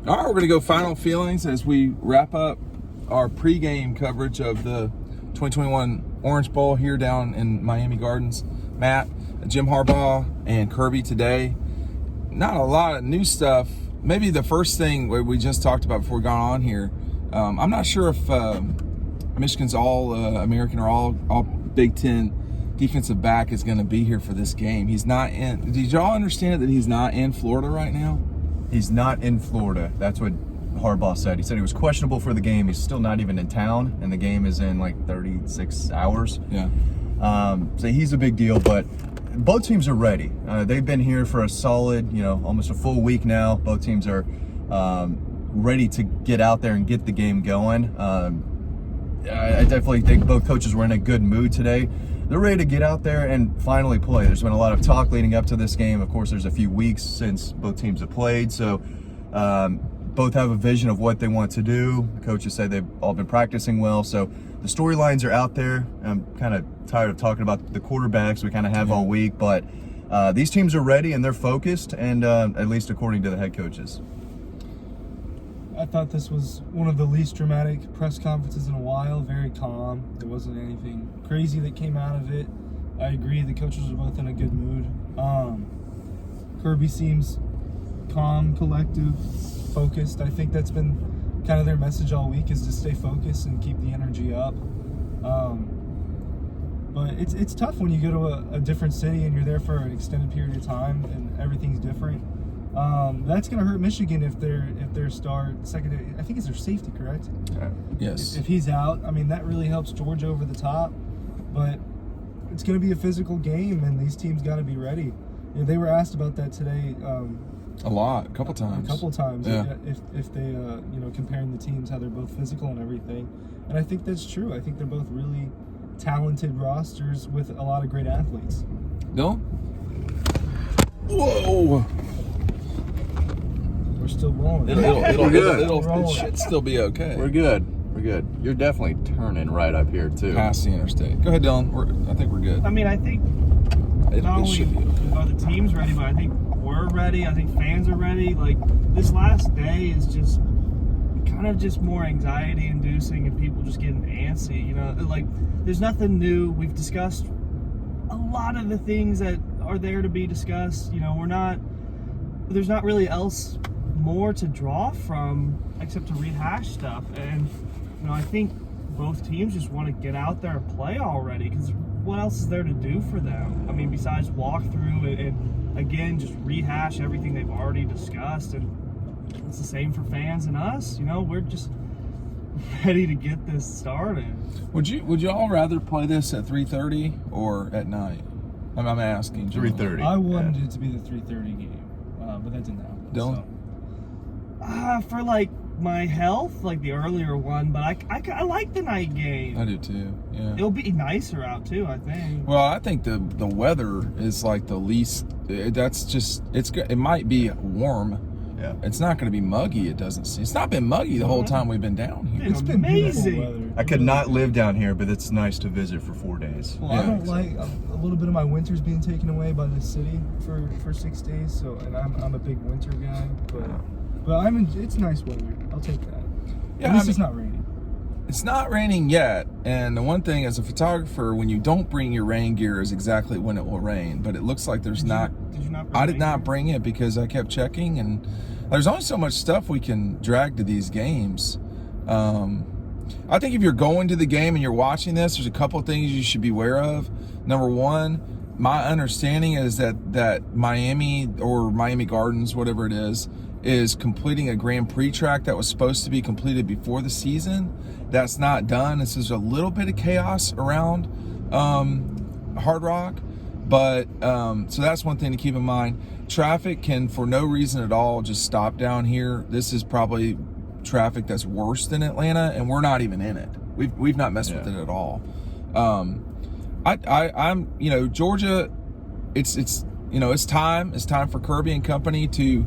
All right, we're going to go final feelings as we wrap up our pregame coverage of the 2021 Orange Bowl here down in Miami Gardens. Matt, Jim Harbaugh, and Kirby today. Not a lot of new stuff. Maybe the first thing we just talked about before we got on here, I'm not sure if Michigan's all-American or all Big Ten defensive back is going to be here for this game. He's not in. Did y'all understand that he's not in Florida right now? He's not in Florida. That's what Harbaugh said. He said he was questionable for the game. He's still not even in town, and the game is in like 36 hours. Yeah. So he's a big deal, but both teams are ready. They've been here for a solid, almost a full week now. Both teams are ready to get out there and get the game going. I definitely think both coaches were in a good mood today. They're ready to get out there and finally play. There's been a lot of talk leading up to this game. Of course, there's a few weeks since both teams have played, so both have a vision of what they want to do. The coaches say they've all been practicing well, so the storylines are out there. I'm kind of tired of talking about the quarterbacks we kind of have all week, but these teams are ready and they're focused, and at least according to the head coaches. I thought this was one of the least dramatic press conferences in a while. Very calm. There wasn't anything crazy that came out of it. I agree. The coaches are both in a good mood. Kirby seems calm, collective, focused. I think that's been kind of their message all week, is to stay focused and keep the energy up. But it's tough when you go to a different city and you're there for an extended period of time and everything's different. That's going to hurt Michigan if their star secondary, I think it's their safety, correct? Yes. If he's out, I mean, that really helps Georgia over the top. But it's going to be a physical game, and these teams got to be ready. They were asked about that today. A couple times. Yeah. If they, comparing the teams, how they're both physical and everything. And I think that's true. I think they're both really talented rosters with a lot of great athletes. Dylan? Whoa! We're still rolling. It should still be okay. We're good. You're definitely turning right up here too. Past the interstate. Go ahead, Dylan. I think we're good. I mean, I think not only are the teams ready, but I think we're ready. I think fans are ready. Like, this last day is just kind of just more anxiety inducing and people just getting antsy. Like, there's nothing new. We've discussed a lot of the things that are there to be discussed. There's not really else more to draw from except to rehash stuff. And I think both teams just want to get out there and play already, because what else is there to do for them? I mean, besides walk through and again just rehash everything they've already discussed. And it's the same for fans and us. We're just ready to get this started. Would you all rather play this at 3:30 or at night? I'm asking. 3:30. I wanted it to be the 3:30 game, but that didn't happen. Dylan? For like my health, like the earlier one, but I like the night game. I do too. Yeah. It'll be nicer out too, I think. Well, I think the weather is like the least. It might be warm. Yeah. It's not going to be muggy. It doesn't seem. It's not been muggy the whole time we've been down here. It's been beautiful amazing. weather. I could not live down here, but it's nice to visit for 4 days. Well, Yeah, I don't like a little bit of my winter's being taken away by the city for 6 days. So, and I'm a big winter guy, but it's nice weather. I'll take that. Yeah, At least it's not raining. It's not raining yet, and the one thing as a photographer, when you don't bring your rain gear, is exactly when it will rain. But it looks like there's not. Did you not? I did not bring it because I kept checking, and there's only so much stuff we can drag to these games. I think if you're going to the game and you're watching this, there's a couple of things you should be aware of. Number one, my understanding is that Miami or Miami Gardens, whatever it is completing a Grand Prix track that was supposed to be completed before the season. That's not done. This is a little bit of chaos around Hard Rock, but so that's one thing to keep in mind. Traffic can, for no reason at all, just stop down here. This is probably traffic that's worse than Atlanta, and we're not even in it. We've not messed with it at all. I'm Georgia. It's time. It's time for Kirby and company to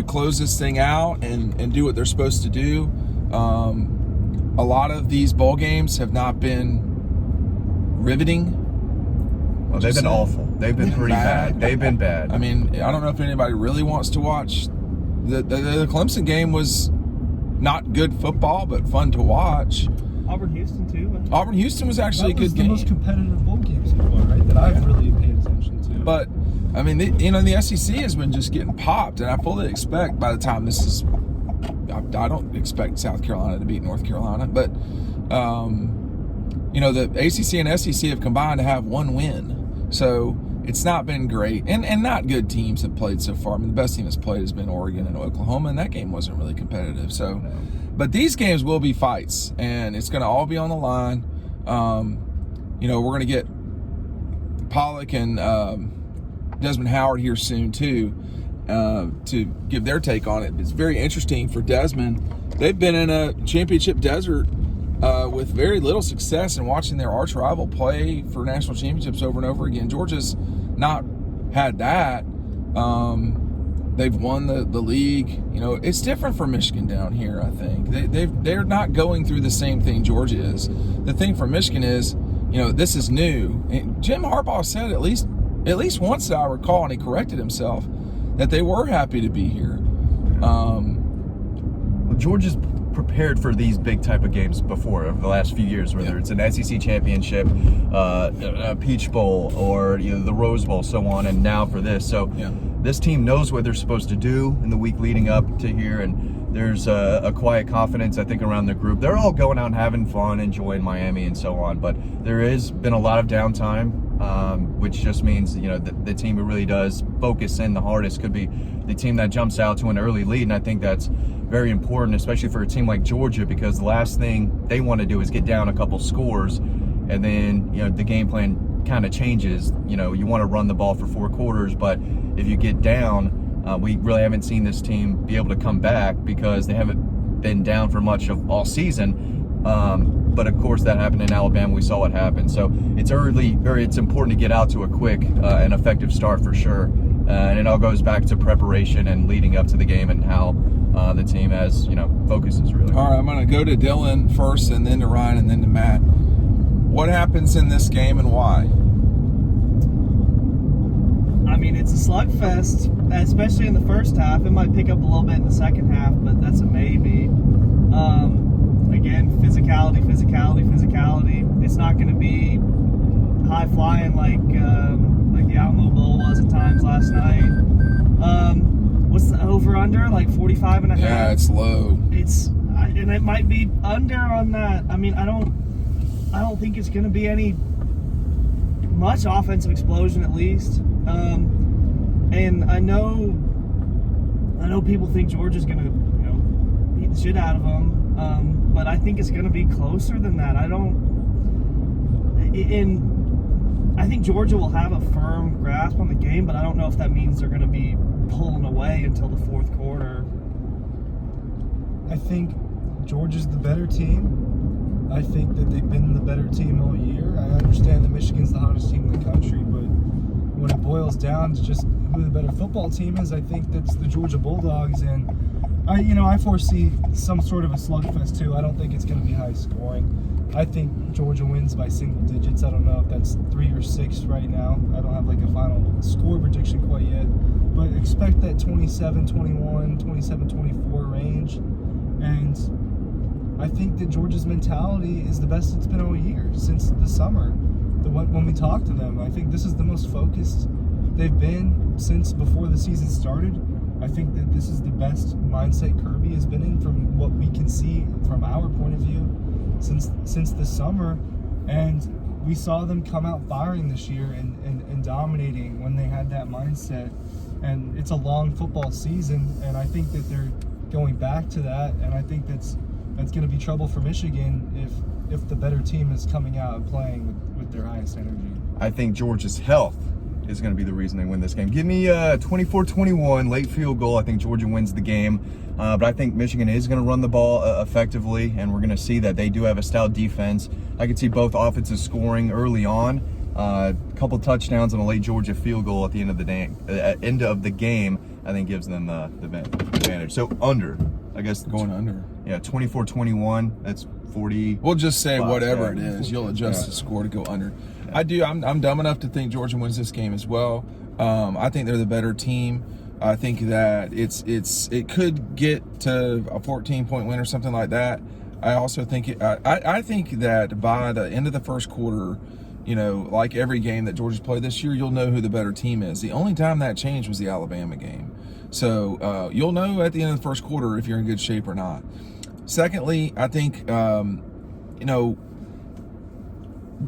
close this thing out and do what they're supposed to do. A lot of these bowl games have not been riveting. Well, they've been awful. They've been pretty bad. They've been bad. I mean, I don't know if anybody really wants to watch the Clemson game was not good football, but fun to watch. Auburn Houston too. Auburn Houston was actually a good game. That was the most competitive bowl game so far, right? That I've really paid attention to. But I mean, the SEC has been just getting popped, and I fully expect by the time this is, I don't expect South Carolina to beat North Carolina, but the ACC and SEC have combined to have one win, so it's not been great, and not good teams have played so far. I mean, the best team that's played has been Oregon and Oklahoma, and that game wasn't really competitive. So, but these games will be fights, and it's going to all be on the line. We're going to get Pollock and Desmond Howard here soon too, to give their take on it. It's very interesting for Desmond. They've been in a championship desert with very little success, and watching their arch rival play for national championships over and over again. Georgia's not had that. They've won the league. It's different for Michigan down here. I think they're not going through the same thing Georgia is. The thing for Michigan is, this is new. And Jim Harbaugh said at least once that I recall, and he corrected himself, that they were happy to be here. Georgia's prepared for these big type of games before over the last few years, whether it's an SEC championship, a Peach Bowl, or the Rose Bowl, so on, and now for this. So this team knows what they're supposed to do in the week leading up to here, and there's a quiet confidence, I think, around the group. They're all going out and having fun, enjoying Miami and so on, but there has been a lot of downtime, which just means the team who really does focus in the hardest could be the team that jumps out to an early lead, and I think that's very important, especially for a team like Georgia, because the last thing they want to do is get down a couple scores, and then the game plan kind of changes. You want to run the ball for 4 quarters, but if you get down, we really haven't seen this team be able to come back because they haven't been down for much of all season. But of course that happened in Alabama. We saw what happened. So it's it's important to get out to a quick and effective start for sure. And it all goes back to preparation and leading up to the game and how the team has, focuses really. All right, I'm going to go to Dylan first, and then to Ryan, and then to Matt. What happens in this game and why? I mean, it's a slugfest, especially in the first half. It might pick up a little bit in the second half, but that's a maybe. Again, physicality. It's not going to be high flying like the Alamo Bowl was at times last night. What's the over under? Like 45.5? Yeah, it's low. And it might be under on that. I mean, I don't think it's going to be any much offensive explosion, at least. And I know people think Georgia's going to beat the shit out of them. But I think it's going to be closer than that. I think Georgia will have a firm grasp on the game, but I don't know if that means they're going to be pulling away until the fourth quarter. I think Georgia's the better team. I think that they've been the better team all year. I understand that Michigan's the hottest team in the country, but when it boils down to just who the better football team is, I think that's the Georgia Bulldogs, and I foresee some sort of a slugfest too. I don't think it's going to be high scoring. I think Georgia wins by single digits. I don't know if that's 3 or 6 right now. I don't have a final score prediction quite yet, but expect that 27-21, 27-24 range. And I think that Georgia's mentality is the best it's been all year since the summer. When we talked to them, I think this is the most focused they've been since before the season started. I think that this is the best mindset Kirby has been in from what we can see from our point of view since the summer. And we saw them come out firing this year and dominating when they had that mindset. And it's a long football season, and I think that they're going back to that, and I think that's going to be trouble for Michigan if the better team is coming out and playing with their highest energy. I think Georgia's health is going to be the reason they win this game. Give me 24-21, late field goal. I think Georgia wins the game. But I think Michigan is going to run the ball effectively, and we're going to see that they do have a stout defense. I could see both offenses scoring early on. A couple touchdowns and a late Georgia field goal at the end of the game, I think gives them the advantage. So under, I guess. Going under. Yeah, 24-21. That's 40. We'll just say whatever it is. You'll adjust the score to go under. Yeah. I'm dumb enough to think Georgia wins this game as well. I think they're the better team. I think that it could get to a 14-point win or something like that. I also think I think that by the end of the first quarter, you know, like every game that Georgia's played this year, you'll know who the better team is. The only time that changed was the Alabama game. So you'll know at the end of the first quarter if you're in good shape or not. Secondly, I think, you know,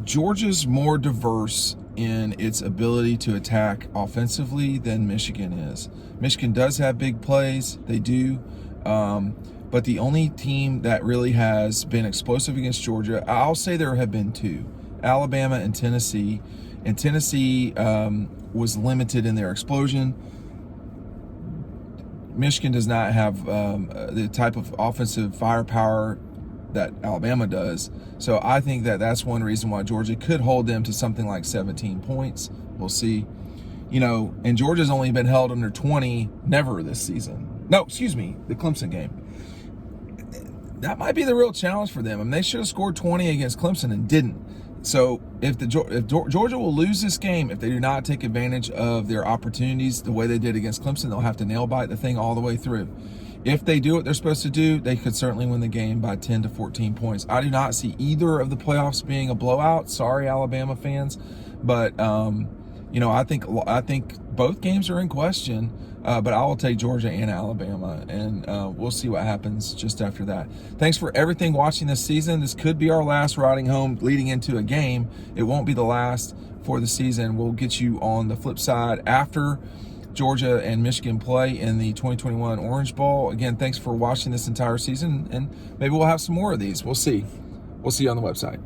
Georgia's more diverse in its ability to attack offensively than Michigan is. Michigan does have big plays, they do, but the only team that really has been explosive against Georgia, I'll say there have been two, Alabama and Tennessee. And Tennessee was limited in their explosion. Michigan does not have the type of offensive firepower that Alabama does. So I think that that's one reason why Georgia could hold them to something like 17 points. We'll see. You know, and Georgia's only been held under 20 never this season. No, excuse me, the Clemson game. That might be the real challenge for them. I mean, they should have scored 20 against Clemson and didn't. So if Georgia will lose this game, if they do not take advantage of their opportunities the way they did against Clemson, they'll have to nail bite the thing all the way through. If they do what they're supposed to do, they could certainly win the game by 10 to 14 points. I do not see either of the playoffs being a blowout. Sorry, Alabama fans, but you know, I think both games are in question. But I will take Georgia and Alabama, and we'll see what happens just after that. Thanks for everything watching this season. This could be our last riding home leading into a game. It won't be the last for the season. We'll get you on the flip side after Georgia and Michigan play in the 2021 Orange Bowl. Again, thanks for watching this entire season, and maybe we'll have some more of these. We'll see. We'll see you on the website.